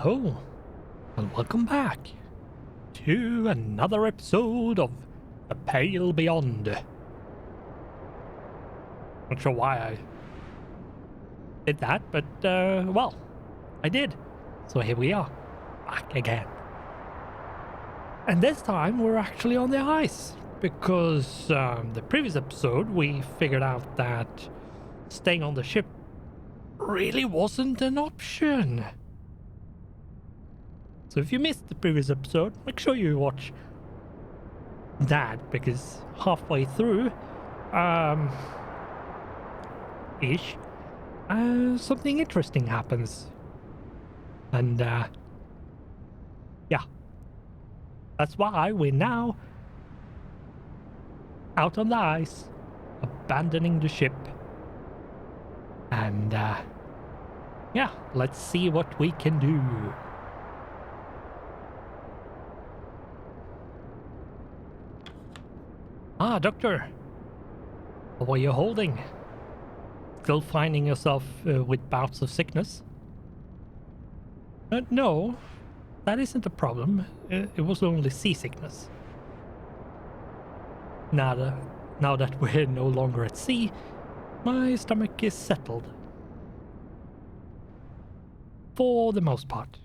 Hello, and welcome back to another episode of The Pale Beyond. Not sure why I did that, but, well, I did. So here we are, back again. And this time we're actually on the ice, because the previous episode we figured out that staying on the ship really wasn't an option. So if you missed the previous episode, make sure you watch that, because halfway through, something interesting happens. And, yeah. That's why we're now out on the ice, abandoning the ship. And, yeah, let's see what we can do. Ah, Doctor. What were you holding? Still finding yourself with bouts of sickness? No, that isn't a problem. It was only seasickness. Now that we're no longer at sea, my stomach is settled. For the most part.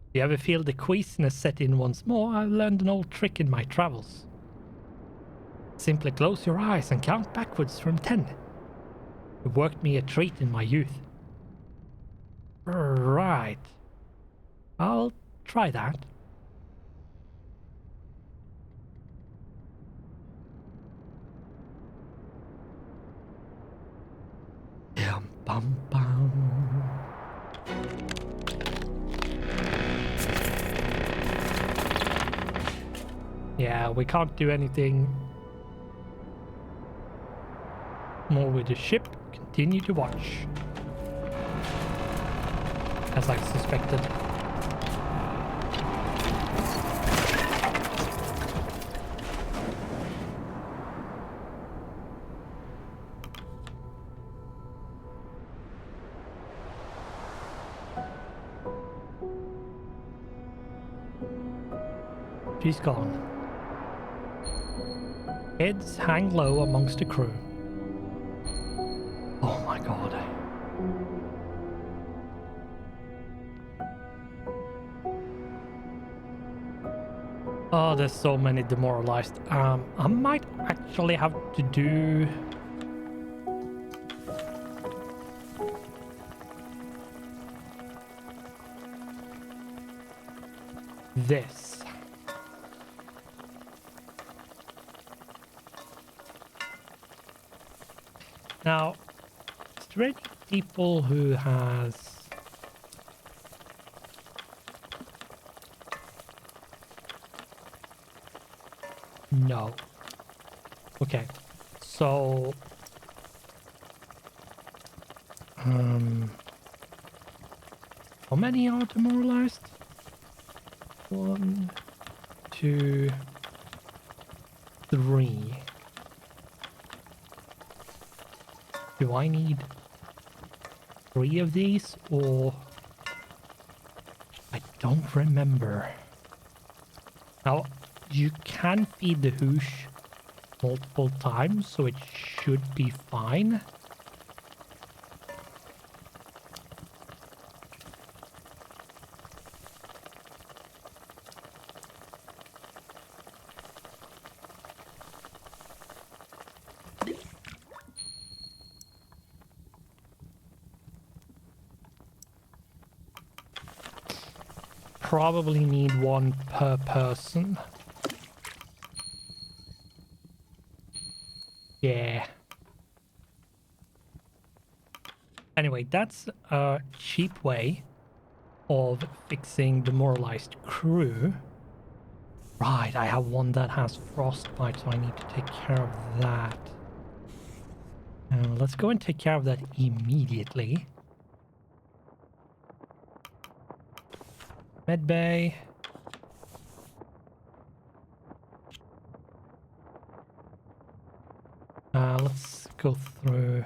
If you ever feel the queasiness set in once more, I've learned an old trick in my travels. Simply close your eyes and count backwards from 10. It worked me a treat in my youth. Right. I'll try that. Bum, bum, bum. Yeah, we can't do anything more with the ship. Continue to watch. As I suspected. She's gone. Heads hang low amongst the crew. Oh my god. Oh, there's so many demoralized. I might actually have to do this. Now, is there any people who has no. Okay. So how many are demoralized? 1, 2, 3. Do I need 3 of these, or I don't remember. Now, you can feed the hoosh multiple times, so it should be fine. Probably need 1 per person. Yeah. Anyway, that's a cheap way of fixing demoralized crew. Right, I have one that has frostbite, so I need to take care of that. Let's go and take care of that immediately. Medbay. Let's go through.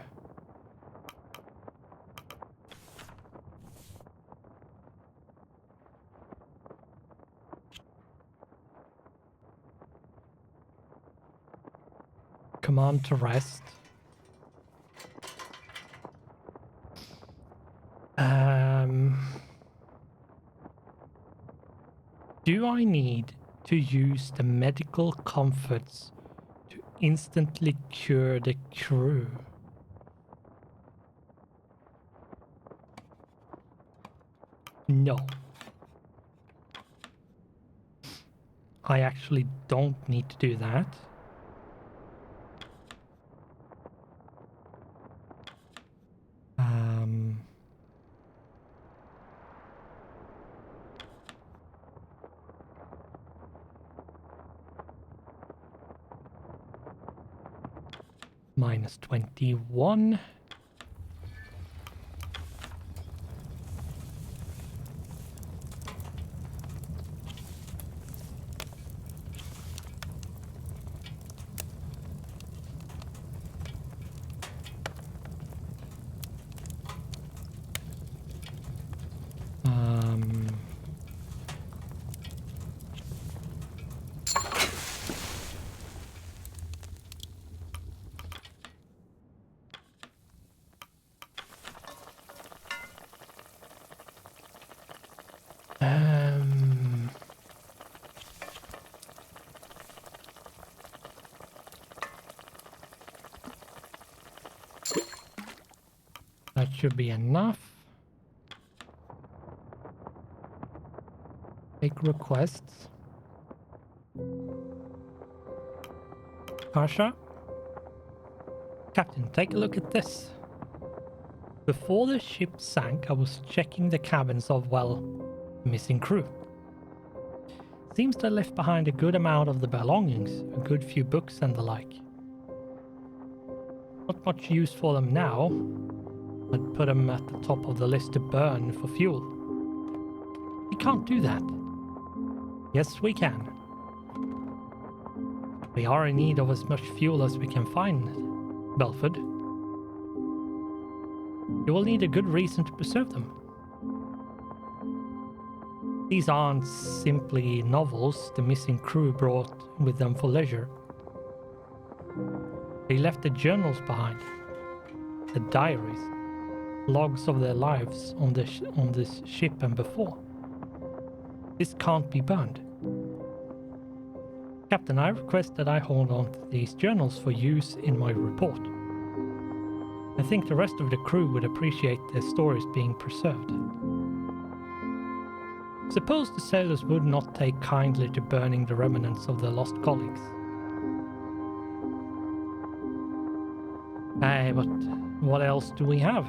them on to rest. Do I need to use the medical comforts to instantly cure the crew? No. I actually don't need to do that. Minus 21. That should be enough. Make requests. Pasha? Captain, take a look at this. Before the ship sank, I was checking the cabins of, well, the missing crew. Seems they left behind a good amount of the belongings, a good few books and the like. Not much use for them now. I'd put them at the top of the list to burn for fuel. We can't do that. Yes, we can. We are in need of as much fuel as we can find, Belford. You will need a good reason to preserve them. These aren't simply novels the missing crew brought with them for leisure. They left the journals behind, the diaries, logs of their lives on this ship and before. This can't be burned. Captain, I request that I hold on to these journals for use in my report. I think the rest of the crew would appreciate their stories being preserved. Suppose the sailors would not take kindly to burning the remnants of their lost colleagues. But what else do we have?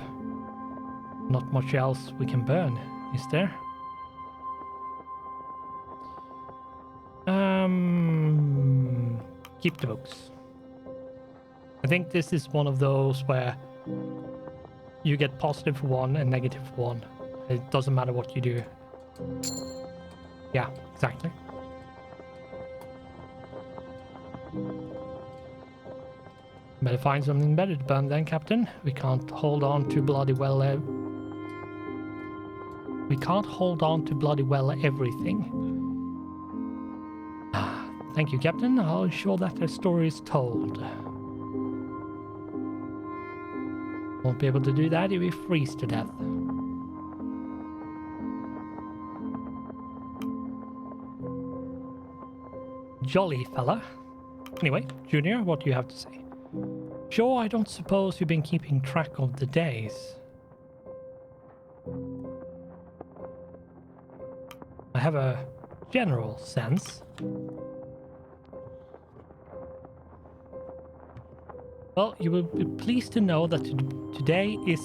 Not much else we can burn, is there? Keep the books. I think this is one of those where you get positive for one and negative for one. It doesn't matter what you do. Yeah, exactly. Better find something better to burn then, Captain. We can't hold on to bloody well. We can't hold on to bloody well everything. Thank you, Captain. I'll ensure that the story is told. Won't be able to do that if we freeze to death. Jolly fella. Anyway, Junior, what do you have to say? Sure, I don't suppose you've been keeping track of the days. I have a general sense. Well, you will be pleased to know that today is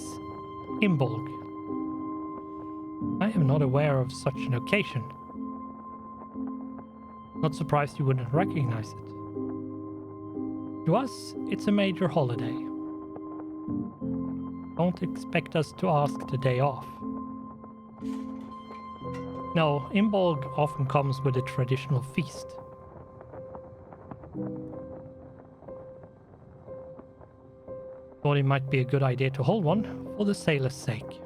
Imbolg. I am not aware of such an occasion. Not surprised you wouldn't recognize it. To us, it's a major holiday. Don't expect us to ask the day off. No, Imbolg often comes with a traditional feast. Thought it might be a good idea to hold one for the sailors' sake.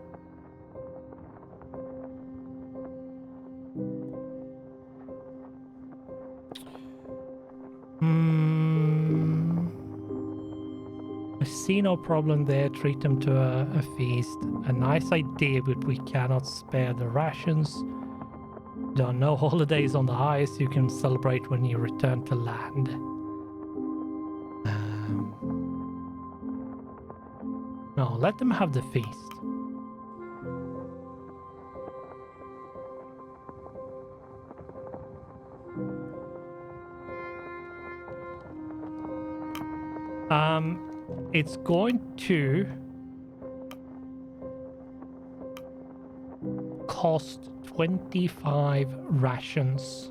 see no problem there. Treat them to a feast. A nice idea, but we cannot spare the rations. There are no holidays on the ice you can celebrate when you return to land. No, let them have the feast. It's going to cost 25 rations.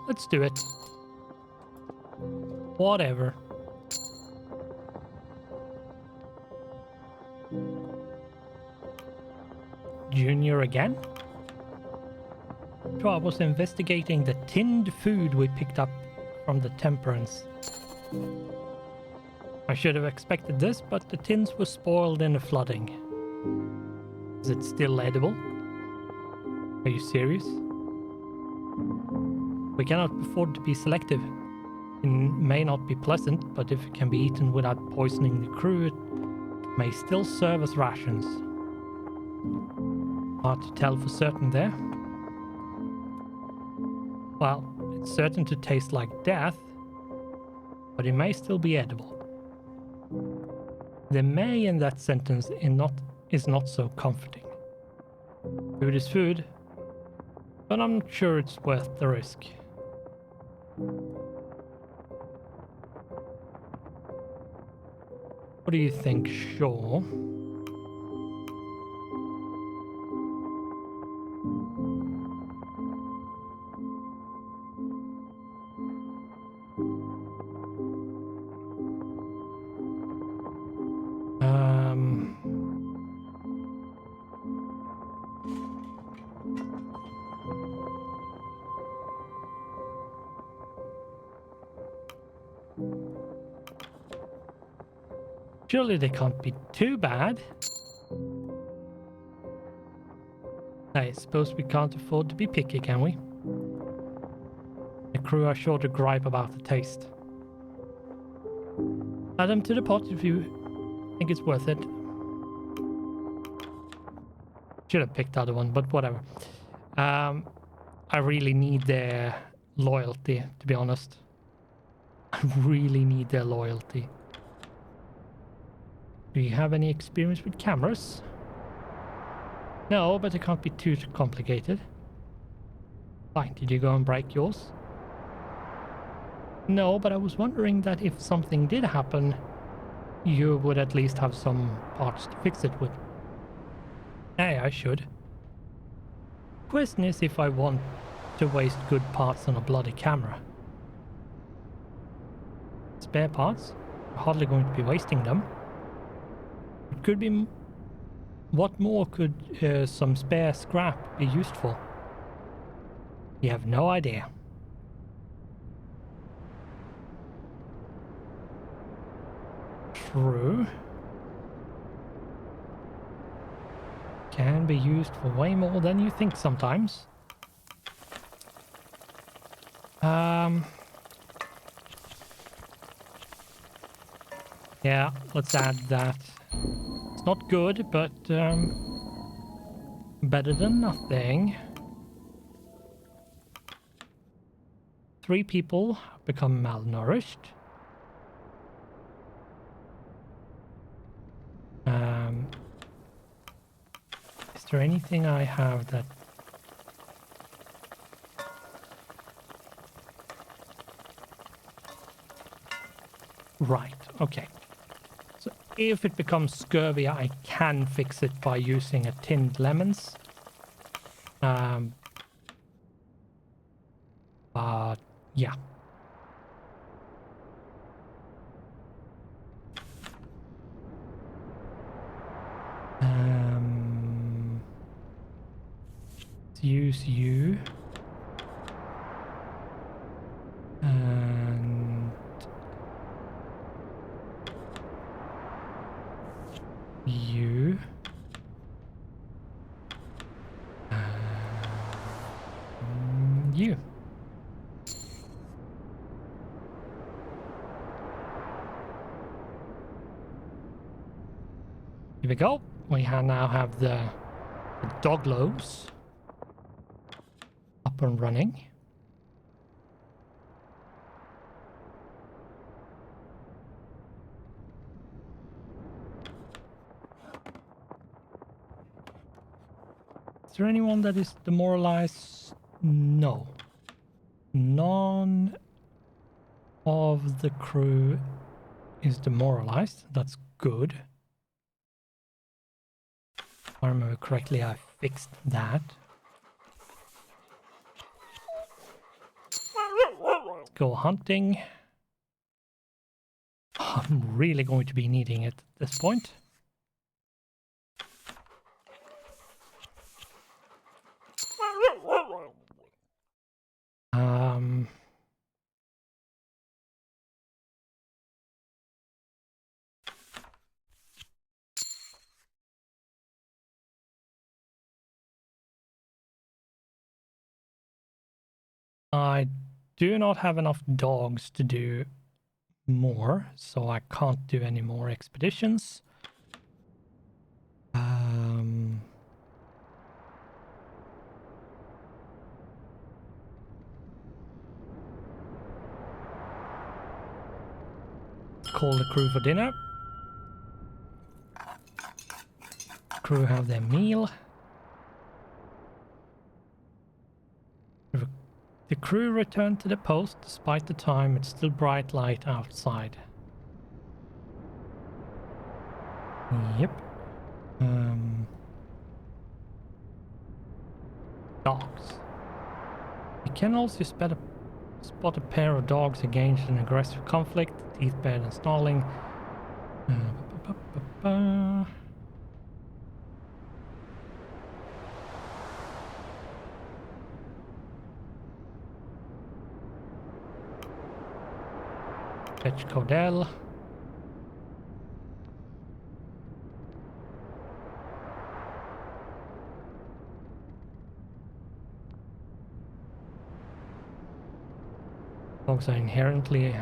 Let's do it. Whatever. Junior again? So I was investigating the tinned food we picked up from the Temperance. I should have expected this, but the tins were spoiled in the flooding. Is it still edible? Are you serious? We cannot afford to be selective. It may not be pleasant, but if it can be eaten without poisoning the crew, it may still serve as rations. Hard to tell for certain there. Well, it's certain to taste like death, but it may still be edible. The may in that sentence is not so comforting. Food is food, but I'm not sure it's worth the risk. What do you think, Shaw? Surely they can't be too bad. I suppose we can't afford to be picky, can we? The crew are sure to gripe about the taste. Add them to the pot if you think it's worth it. Should have picked the other one, but whatever. I really need their loyalty, to be honest. I really need their loyalty. Do you have any experience with cameras? No, but it can't be too complicated. Fine, did you go and break yours? No, but I was wondering that if something did happen, you would at least have some parts to fix it with. Hey, I should. Question is if I want to waste good parts on a bloody camera. Spare parts? I'm hardly going to be wasting them. It could be... What more could some spare scrap be used for? You have no idea. True. Can be used for way more than you think sometimes. Yeah, let's add that. It's not good, but better than nothing. 3 people become malnourished. Is there anything I have that... Right, okay. So if it becomes scurvy, I can fix it by using a tinned lemons. But yeah. And you. You. Here we go. We now have the doglows up and running. Is there anyone that is demoralized? No. None of the crew is demoralized. That's good. If I remember correctly, I fixed that. Let's go hunting. I'm really going to be needing it at this point. I do not have enough dogs to do more, so I can't do any more expeditions. Call the crew for dinner. Crew have their meal. The crew returned to the post despite the time it's still bright light outside. Yep. Dogs. You can also spot a pair of dogs engaged in aggressive conflict, teeth bared and snarling. Fetch Cordell. Dogs are inherently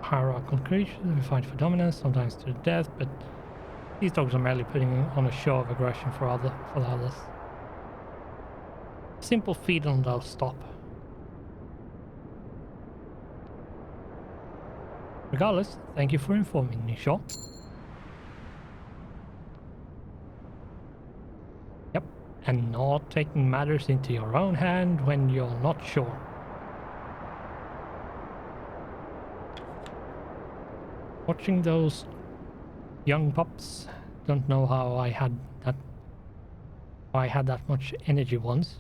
hierarchical creatures who fight for dominance, sometimes to the death, but these dogs are merely putting on a show of aggression for the others. Simple feed and they'll stop. Regardless, thank you for informing me, Shaw. Yep, and not taking matters into your own hand when you're not sure. Watching those young pups, don't know how I had that much energy once.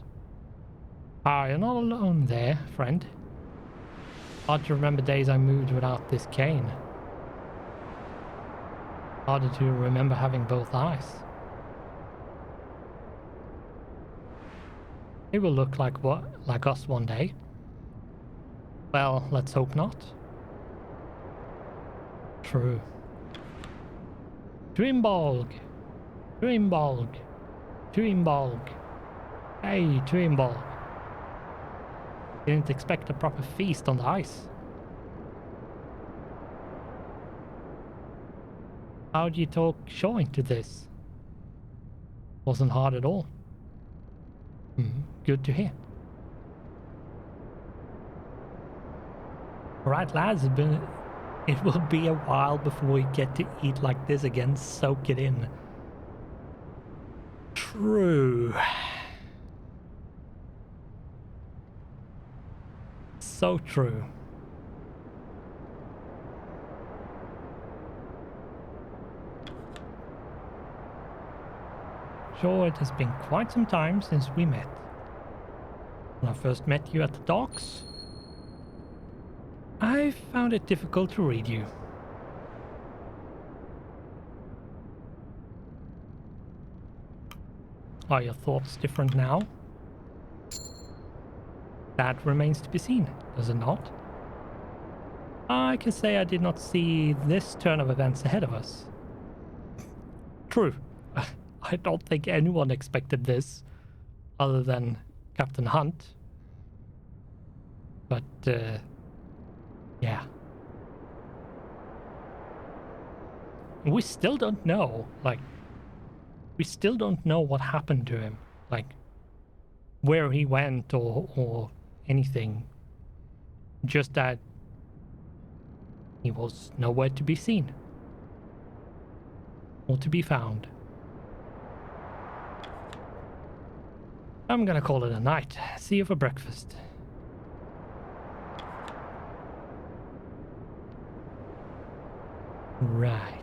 Ah, you're not alone there, friend. Hard to remember days I moved without this cane. Harder to remember having both eyes. It will look like us one day. Well, let's hope not. True. Twimbolg. Twimbolg. Twimbolg. Hey, Twimbolg. Didn't expect a proper feast on the ice. How'd you talk Shaw into this? Wasn't hard at all. Good to hear. Alright lads, it will be a while before we get to eat like this again. Soak it in. True. So true. Sure, it has been quite some time since we met. When I first met you at the docks, I found it difficult to read you. Are your thoughts different now? That remains to be seen, does it not? I can say I did not see this turn of events ahead of us. True. I don't think anyone expected this, other than Captain Hunt. But, yeah. We still don't know, like, we still don't know what happened to him, like, where he went or anything. Just that he was nowhere to be seen or to be found. I'm gonna call it a night. See you for breakfast. Right.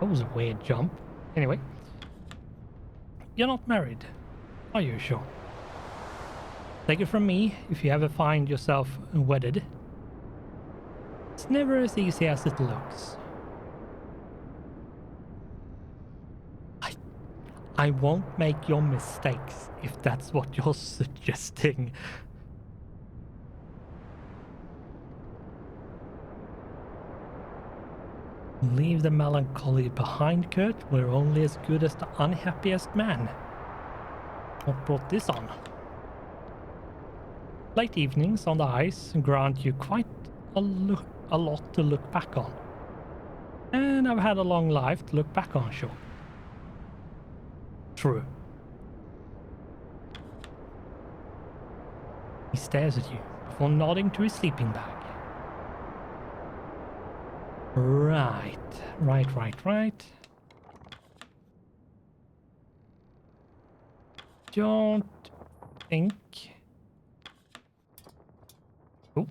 That was a weird jump. Anyway. You're not married, are you sure? Take it from me, if you ever find yourself wedded, it's never as easy as it looks. I won't make your mistakes, if that's what you're suggesting. Leave the melancholy behind, Kurt. We're only as good as the unhappiest man. What brought this on? Late evenings on the ice grant you quite a lot to look back on. And I've had a long life to look back on, sure. True. He stares at you before nodding to his sleeping bag. Right. Don't think... Oh.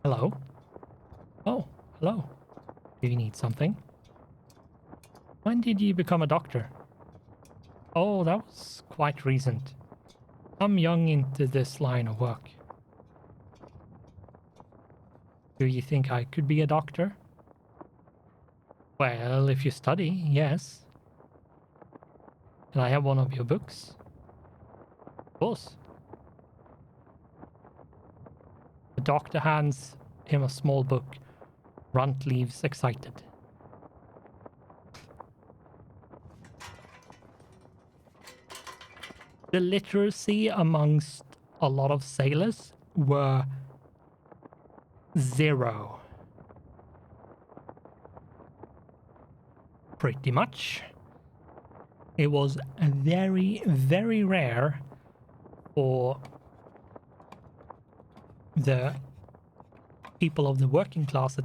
Hello. Oh, hello. Do you need something? When did you become a doctor? Oh, that was quite recent. I'm young into this line of work. Do you think I could be a doctor? Well, if you study, yes. Can I have one of your books? Of course. The doctor hands him a small book. Runt leaves excited. The literacy amongst a lot of sailors were 0. Pretty much. It was very, very rare for the people of the working class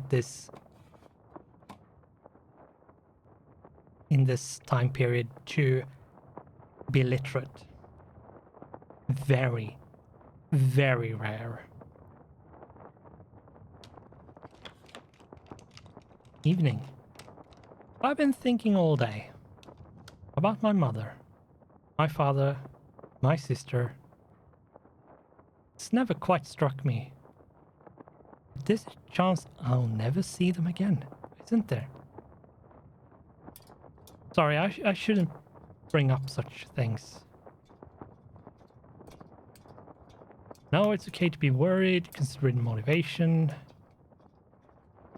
in this time period to be literate. Very, very rare. Evening. I've been thinking all day about my mother, my father, my sister. It's never quite struck me. There's a chance I'll never see them again, isn't there? Sorry, I shouldn't bring up such things. No, it's okay to be worried. Consider it motivation.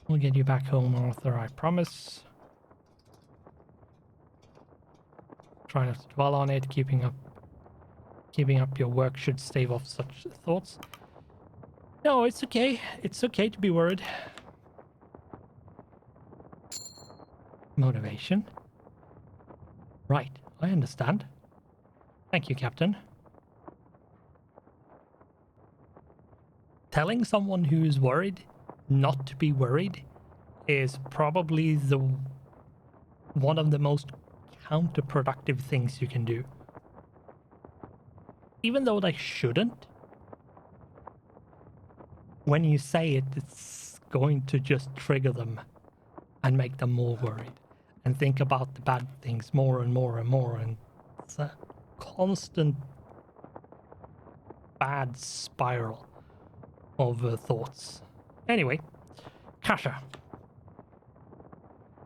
We'll get you back home, Arthur, I promise. Try not to dwell on it. Keeping up your work should stave off such thoughts. No, it's okay. It's okay to be worried. Motivation. Right, I understand. Thank you, Captain. Telling someone who's worried not to be worried is probably one of the most counterproductive things you can do. Even though they shouldn't, when you say it, it's going to just trigger them and make them more worried and think about the bad things more and more and more, and it's a constant bad spiral of thoughts. Anyway, Kasha.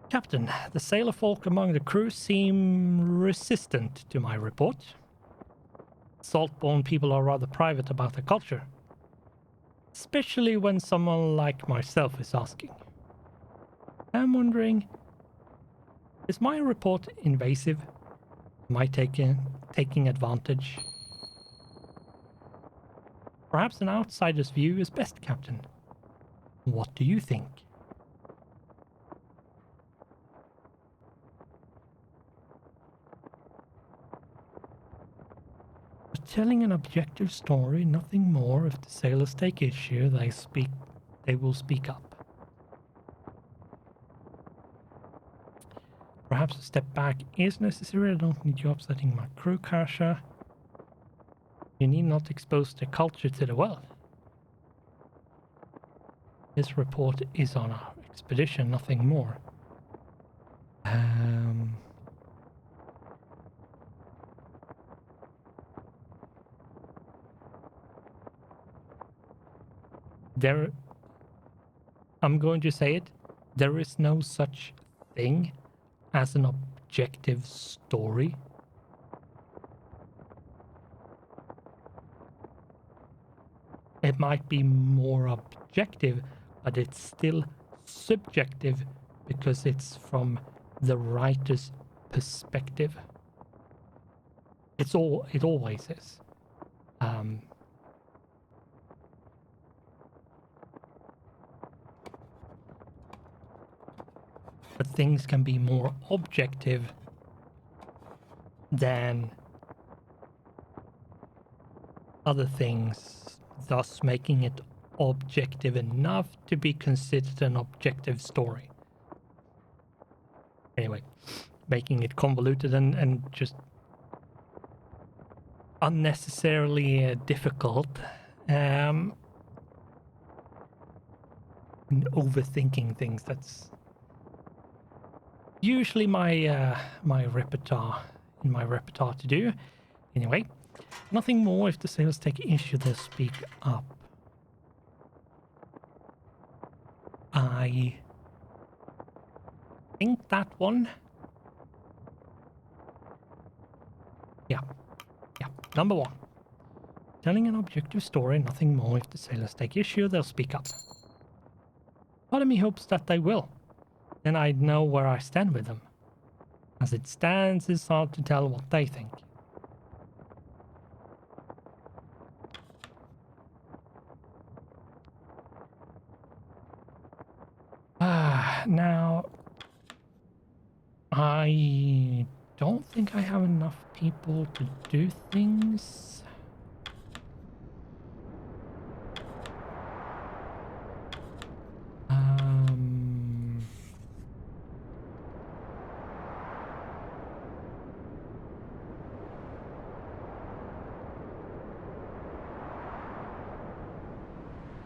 Captain, the sailor folk among the crew seem resistant to my report. Saltborn people are rather private about their culture. Especially when someone like myself is asking. I'm wondering, is my report invasive? Am I taking advantage? Perhaps an outsider's view is best, Captain. What do you think? But telling an objective story, nothing more. If the sailors take issue, they will speak up. Perhaps a step back is necessary. I don't need you upsetting my crew, Kasha. You need not expose the culture to the world. This report is on our expedition, nothing more. I'm going to say it. There is no such thing as an objective story. It might be more objective, but it's still subjective because it's from the writer's perspective. It always is. But things can be more objective than other things, thus making it objective enough to be considered an objective story. Anyway, making it convoluted and just unnecessarily difficult. And overthinking things, that's usually my my repertoire to do. Anyway, nothing more. If the sailors take issue, they'll speak up. I think that one. Yeah. Number one. Telling an objective story, nothing more. If the sailors take issue, they'll speak up. Part of me hopes that they will. Then I'd know where I stand with them. As it stands, it's hard to tell what they think. Now, I don't think I have enough people to do things.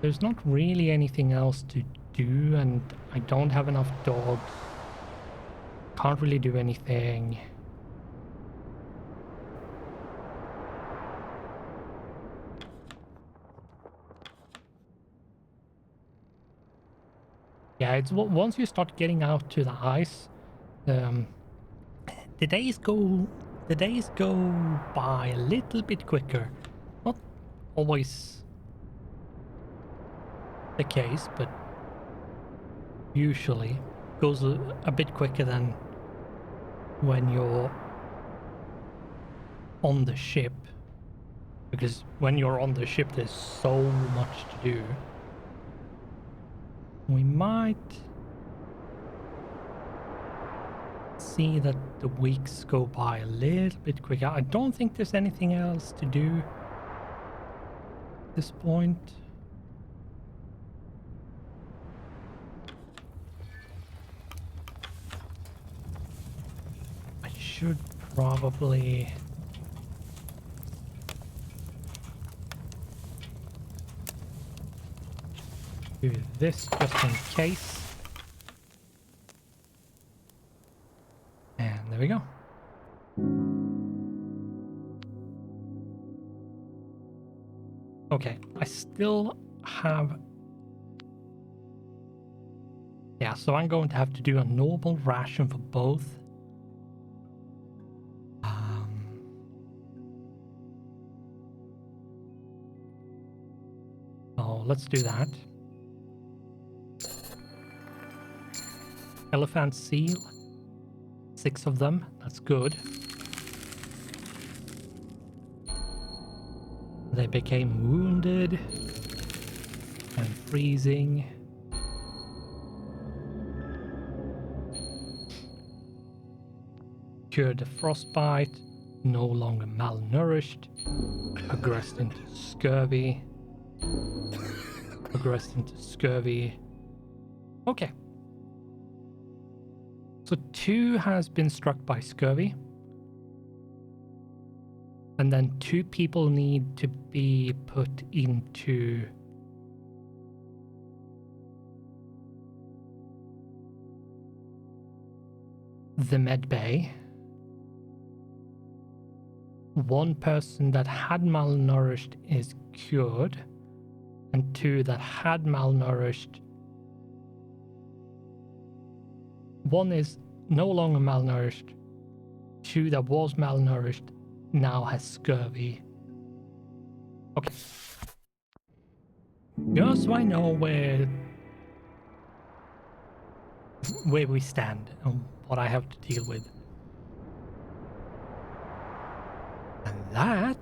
There's not really anything else to do, and I don't have enough dogs. Can't really do anything. Yeah, it's once you start getting out to the ice, the days go by a little bit quicker. Not always the case, but usually goes a bit quicker than when you're on the ship, because when you're on the ship there's so much to do. We might see that the weeks go by a little bit quicker. I don't think there's anything else to do at this point. I should probably do this just in case. And there we go. Okay, I still have... Yeah, so I'm going to have to do a normal ration for both. So So let's do that. Elephant seal. 6 of them. That's good. They became wounded and freezing. Cured the frostbite. No longer malnourished. Progressed into scurvy. Progressed into scurvy. Okay. So 2 has been struck by scurvy. And then 2 people need to be put into the med bay. 1 person that had malnourished is cured, and 2 that had malnourished. 1 is no longer malnourished. 2 that was malnourished now has scurvy. Okay. Just so I know where we stand and what I have to deal with. And that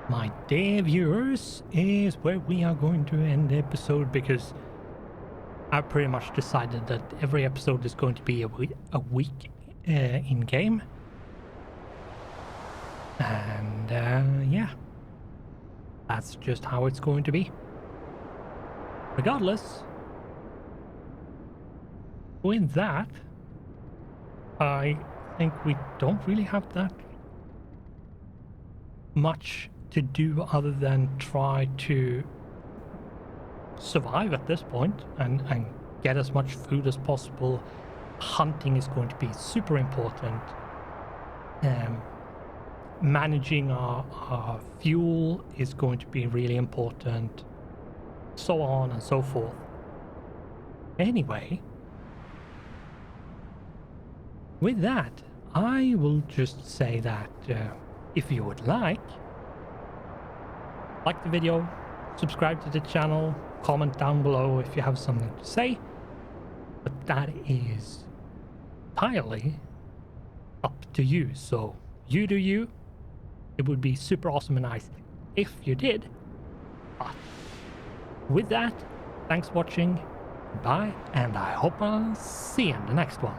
my dear viewers, is where we are going to end the episode, because I've pretty much decided that every episode is going to be a week in game. And yeah, that's just how it's going to be. Regardless, with that, I think we don't really have that much to do other than try to survive at this point and get as much food as possible. Hunting is going to be super important. Managing our fuel is going to be really important. So on and so forth. Anyway, with that, I will just say that if you would like the video, subscribe to the channel, comment down below if you have something to say, but that is entirely up to you. So you do you. It would be super awesome and nice if you did. But with that, thanks for watching, goodbye, and I hope I'll see you in the next one.